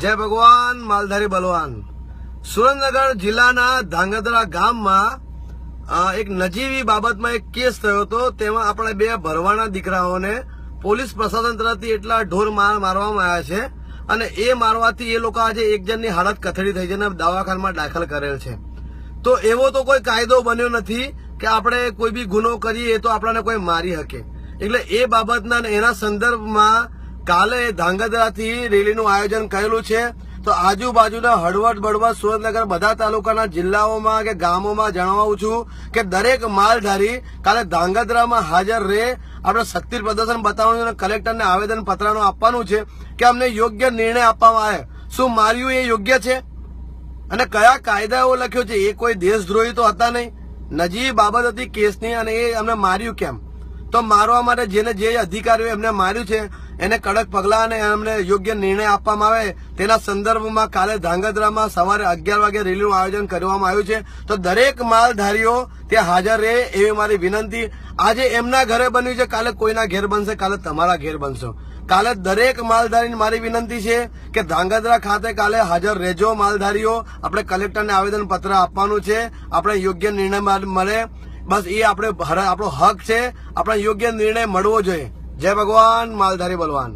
જય ભગવાન માલધારી બલવાન। સુરેન્દ્રનગર જિલ્લાના ધાંગધ્રા ગામમાં એક નજીવી બાબતમાં એક કેસ થયો હતો। તેમાં આપણે બે ભરવાના દીકરાઓને પોલીસ પ્રશાસન તરફથી એટલા ઢોર મારવામાં આવ્યા છે અને એ મારવાથી એ લોકો આજે એક જણની હાલત કથળી થઈ છે અને દવાખાનામાં દાખલ કરેલ છે। તો એવો તો કોઈ કાયદો બન્યો નથી કે આપણે કોઈ બી ગુનો કરીએ તો આપણને કોઈ મારી શકે। એટલે એ બાબતના એના સંદર્ભમાં કાલે ધાંગધ્રાથી રેલીનું આયોજન કરેલું છે। તો આજુબાજુના હળવદ બળવદ સુરેન્દ્રનગર બધા તાલુકાના જિલ્લાઓમાં કે ગામોમાં જણાવું છું કે દરેક માલધારી કાલે ધાંગધ્રામાં હાજર રહે। આપણે શક્તિ પ્રદર્શન બતાવવાનું અને કલેક્ટરને આવેદન પત્રનું આપવાનું છે કે અમને યોગ્ય નિર્ણય આપવામાં આવે। શું માર્યું એ યોગ્ય છે અને કયા કાયદાઓ લખ્યો છે? એ કોઈ દેશદ્રોહી તો હતા નહીં, નજીવી બાબત હતી કેસની અને એ અમને માર્યું કેમ? તો મારવા માટે જેને જે અધિકારીઓ એમને માર્યું છે એને કડક પગલા અને એમને યોગ્ય નિર્ણય આપવામાં આવે તેના સંદર્ભમાં કાલે ધાંગધ્રામાં સવારે 11 વાગે રેલીનું આયોજન કરવામાં આવ્યું છે। તો દરેક માલધારીઓ ત્યાં હાજર રહે એવી મારી વિનંતી। આજે એમના ઘરે બન્યું છે, કાલે કોઈના ઘેર બનશે, કાલે તમારા ઘેર બનશો। કાલે દરેક માલધારીને મારી વિનંતી છે કે ધાંગધ્રા ખાતે કાલે હાજર રહેજો માલધારીઓ। આપણે કલેક્ટરને આવેદન પત્ર આપવાનું છે, આપણે યોગ્ય નિર્ણય મળે, બસ એ આપણો હક છે, આપણે યોગ્ય નિર્ણય મળવો જોઈએ। જય ભગવાન માલધારી બલવાન।